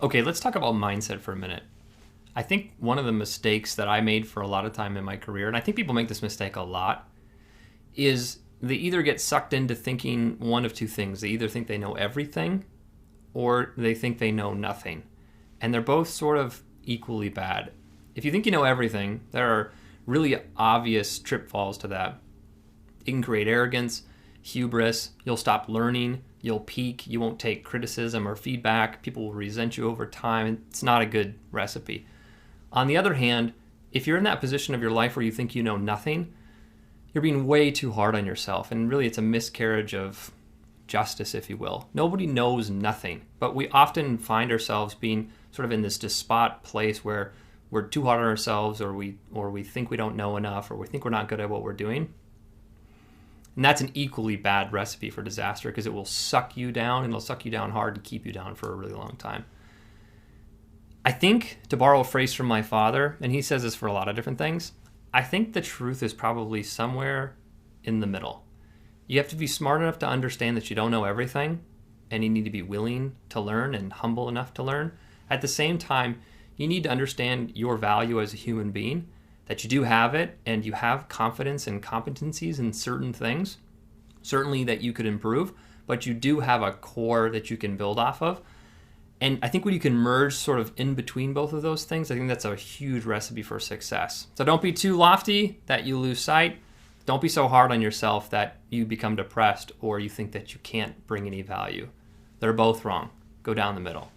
Okay, let's talk about mindset for a minute. I think one of the mistakes that I made for a lot of time in my career, and I think people make this mistake a lot, is they either get sucked into thinking one of two things. They either think they know everything or they think they know nothing. And they're both sort of equally bad. If you think you know everything, there are really obvious trip falls to that. It can create arrogance, hubris, you'll stop learning, you'll peak, you won't take criticism or feedback, people will resent you over time. It's not a good recipe. On the other hand, if you're in that position of your life where you think you know nothing, you're being way too hard on yourself. And really, it's a miscarriage of justice, if you will. Nobody knows nothing, but we often find ourselves being sort of in this despot place where we're too hard on ourselves, or we think we don't know enough, or we think we're not good at what we're doing. And that's an equally bad recipe for disaster because it will suck you down, and it'll suck you down hard and keep you down for a really long time. I think, to borrow a phrase from my father, and he says this for a lot of different things, I think the truth is probably somewhere in the middle. You have to be smart enough to understand that you don't know everything, and you need to be willing to learn and humble enough to learn. At the same time, you need to understand your value as a human being, that you do have it, and you have confidence and competencies in certain things, certainly that you could improve, but you do have a core that you can build off of. And I think when you can merge sort of in between both of those things, I think that's a huge recipe for success. So don't be too lofty that you lose sight. Don't be so hard on yourself that you become depressed or you think that you can't bring any value. They're both wrong. Go down the middle.